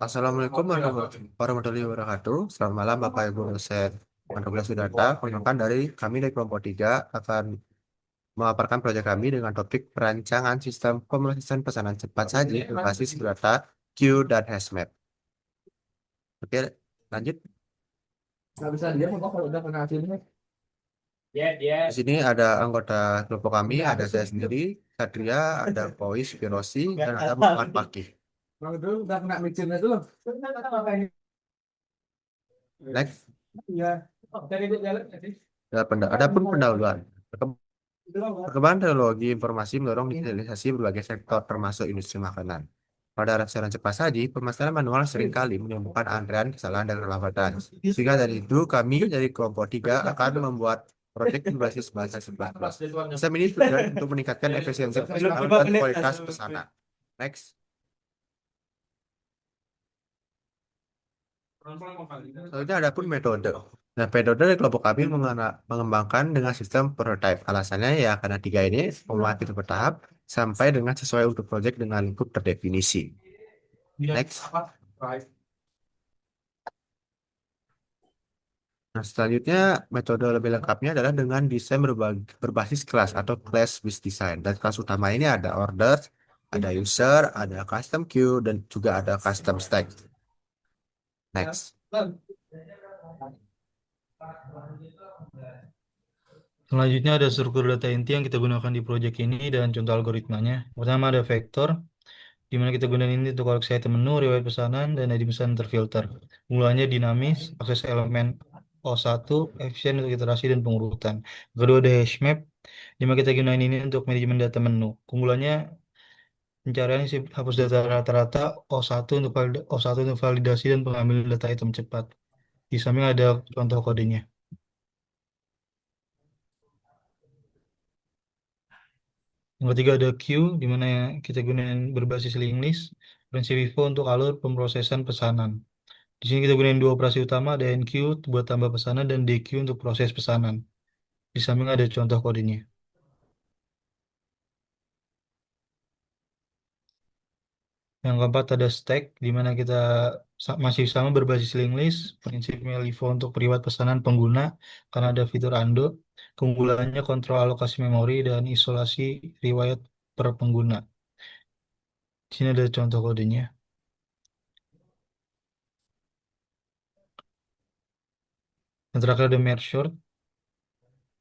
Assalamualaikum warahmatullahi wabarakatuh. Selamat malam Bapak Ibu dosen Manfakultas Data. Perkenalkan dari kelompok 3 akan memaparkan proyek kami dengan topik perancangan sistem pemrosesan pesanan cepat saji berbasis data queue dan HashMap. Oke, lanjut. Nggak bisa diam apa kalau udah kena hasilnya. Di sini ada anggota kelompok kami, ada saya sendiri, Satria, ada Pois, Firosi, dan ada Muhammad Fakih. Kalau itu udah kena micinnya dulu. Next, Iya. Dari itu jalan sih. ada pun pendahuluan. Perkembangan teknologi informasi mendorong digitalisasi berbagai sektor termasuk industri makanan. Pada restoran cepat saji, pemasaran manual seringkali menimbulkan antrean, kesalahan, dan keterlambatan. Sehingga dari itu, kami dari kelompok 3 akan membuat proyek berbasis bahasa 11. Sistem ini tujuan untuk meningkatkan efisiensi pesanan dan kualitas pesanan. Next. Selanjutnya ada pun metode. Nah, metode dari kelompok kami mengembangkan dengan sistem prototype. Alasannya ya karena tiga ini memasuki bertahap sampai dengan sesuai untuk proyek dengan lingkup terdefinisi. Next. Nah, selanjutnya metode lebih lengkapnya adalah dengan desain berbasis kelas atau class-based design. Dan kelas utama ini ada order, ada user, ada custom queue, dan juga ada custom stack. Next. Selanjutnya ada struktur data inti yang kita gunakan di proyek ini dan contoh algoritmanya. Pertama ada vektor, di mana kita gunakan ini untuk koleksi item menu, riwayat pesanan, dan ID pesanan terfilter. Penggunaannya dinamis, akses elemen O1, efisien untuk iterasi dan pengurutan. Kedua ada hash map, di mana kita gunakan ini untuk manajemen data menu. Keunggulannya pencarian isi hapus data rata-rata O1 untuk validasi dan pengambilan data item cepat. Di samping ada contoh kodenya. Yang ketiga ada queue, di mana kita gunakan berbasis link list, prinsip FIFO untuk alur pemrosesan pesanan. Di sini kita gunakan dua operasi utama, ada enqueue buat tambah pesanan dan dequeue untuk proses pesanan. Di samping ada contoh kodenya. Yang keempat ada stack, di mana kita masih sama berbasis link list, prinsipnya LIFO untuk periwat pesanan pengguna, karena ada fitur undo. Keunggulannya kontrol alokasi memori dan isolasi riwayat per pengguna. Di sini ada contoh kodenya. Yang terakhir ada merge sort.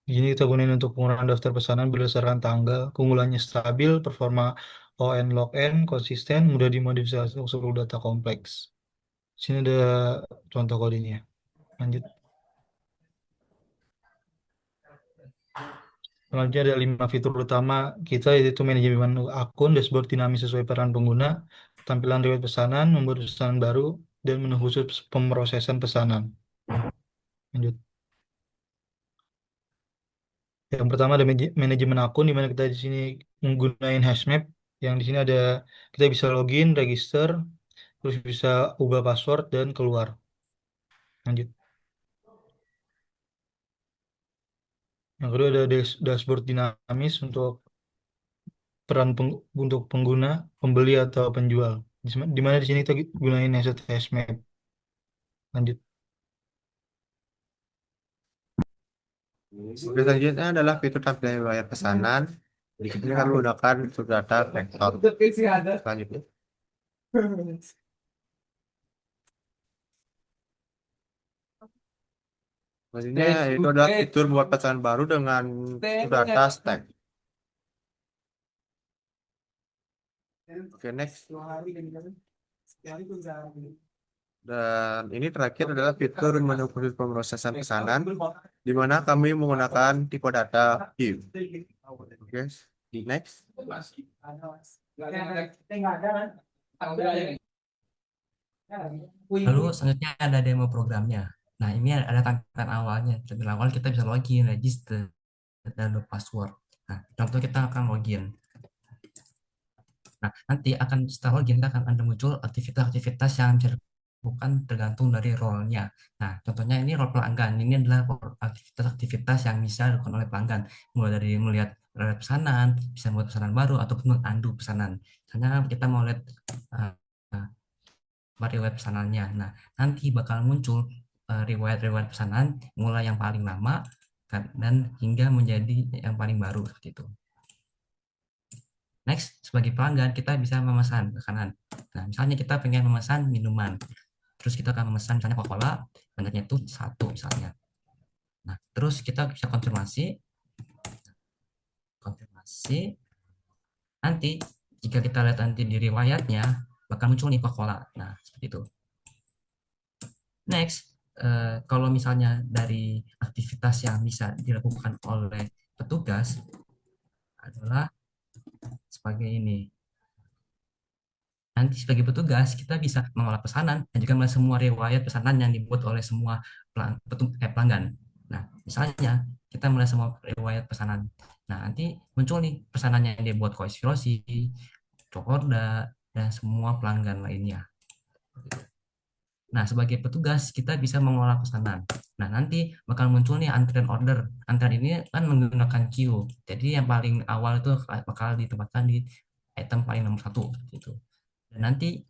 Ini kita gunain untuk penggunaan daftar pesanan berdasarkan tanggal. Keunggulannya stabil, performa ON login konsisten, mudah dimodifikasi untuk seluruh data kompleks. Sini ada contoh kodenya. Lanjut. Selanjutnya ada 5 fitur utama kita, yaitu manajemen akun, dashboard dinamis sesuai peran pengguna, tampilan riwayat pesanan, membuat pesanan baru, dan menu khusus pemrosesan pesanan. Lanjut. Yang pertama ada manajemen akun, di mana kita di sini menggunakan hashmap. Yang di sini ada kita bisa login, register, terus bisa ubah password dan keluar. Lanjut. Yang kedua ada dashboard dinamis untuk peran untuk pengguna, pembeli atau penjual. Di mana di sini kita gunain asset hashmap. Lanjut. Oke, selanjutnya adalah fitur tampilan riwayat pesanan. Di sini kami menggunakan fitur data vektor. Selanjutnya. Selanjutnya itu adalah fitur buat pesanan baru dengan data stack. Oke, next. Dan ini terakhir adalah fitur menu khusus pemrosesan pesanan, di mana kami menggunakan tipe data view. Oke, di next. Lalu selanjutnya ada demo programnya. Nah, ini ada tampilan awalnya. Tampilan awal kita bisa login, register, dan password. Nah, contoh kita akan login. Nah, nanti akan setelah login kita akan ada muncul aktivitas-aktivitas yang bisa dilakukan tergantung dari role-nya. Nah, contohnya ini role pelanggan. Ini adalah aktivitas-aktivitas yang bisa dilakukan oleh pelanggan. Mulai dari melihat pesanan, bisa membuat pesanan baru, ataupun mengunduh pesanan. Misalnya kita mau lihat riwayat pesanannya. Nah, nanti bakal muncul riwayat-riwayat pesanan mulai yang paling lama dan hingga menjadi yang paling baru seperti itu. Next, sebagai pelanggan kita bisa memesan makanan. Nah, misalnya kita pengen memesan minuman, terus kita akan memesan misalnya Coca-Cola, banyaknya itu 1 misalnya. Nah, terus kita bisa konfirmasi. Nanti jika kita lihat nanti di riwayatnya bakal muncul nih Coca-Cola. Nah, seperti itu. Next, kalau misalnya dari aktivitas yang bisa dilakukan oleh petugas adalah sebagai ini. Nanti sebagai petugas kita bisa mengolah pesanan dan juga melihat semua riwayat pesanan yang dibuat oleh semua pelanggan. Nah, misalnya kita melihat semua riwayat pesanan. Nah, nanti muncul nih pesanannya yang dibuat Koispirosi, Cokorda, dan semua pelanggan lainnya. Nah, sebagai petugas kita bisa mengolah pesanan. Nah, nanti bakal muncul nih antrian order. Antrian ini kan menggunakan queue. Jadi yang paling awal itu bakal ditempatkan di item paling nomor 1 gitu. Dan nanti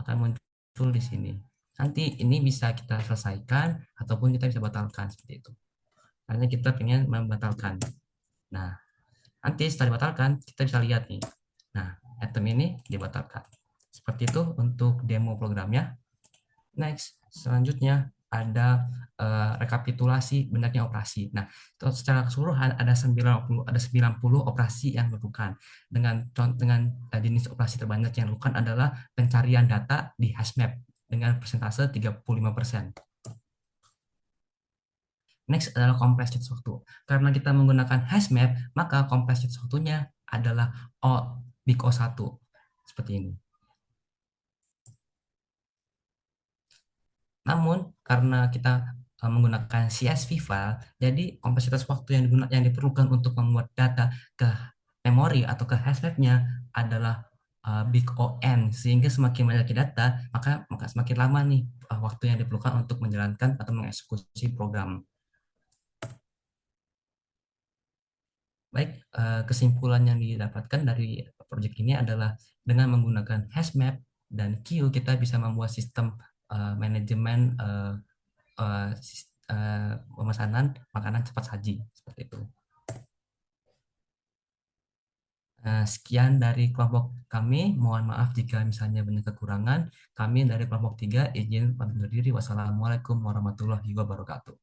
akan muncul di sini. Nanti ini bisa kita selesaikan ataupun kita bisa batalkan seperti itu. Karena kita pengen membatalkan. Nah, nanti setelah dibatalkan kita bisa lihat nih. Nah, item ini dibatalkan. Seperti itu untuk demo programnya. Next, selanjutnya ada rekapitulasi benarnya operasi. Nah, secara keseluruhan ada 90 operasi yang dilakukan. Dengan jenis operasi terbanyak yang dilakukan adalah pencarian data di hashmap dengan persentase 35%. Next adalah kompleksitas waktu. Karena kita menggunakan hashmap, maka kompleksitas waktunya adalah big O1 seperti ini. Namun karena kita menggunakan CSV file, jadi kompleksitas waktu yang diperlukan untuk membuat data ke memori atau ke hashmap-nya adalah big O(n), sehingga semakin banyak data, maka semakin lama nih waktu yang diperlukan untuk menjalankan atau mengeksekusi program. Baik, kesimpulan yang didapatkan dari proyek ini adalah dengan menggunakan hashmap dan queue kita bisa membuat sistem manajemen pemesanan makanan cepat saji seperti itu. Sekian dari kelompok kami. Mohon maaf jika misalnya banyak kekurangan. Kami dari kelompok 3 izin pamit undur diri. Wassalamualaikum warahmatullahi wabarakatuh.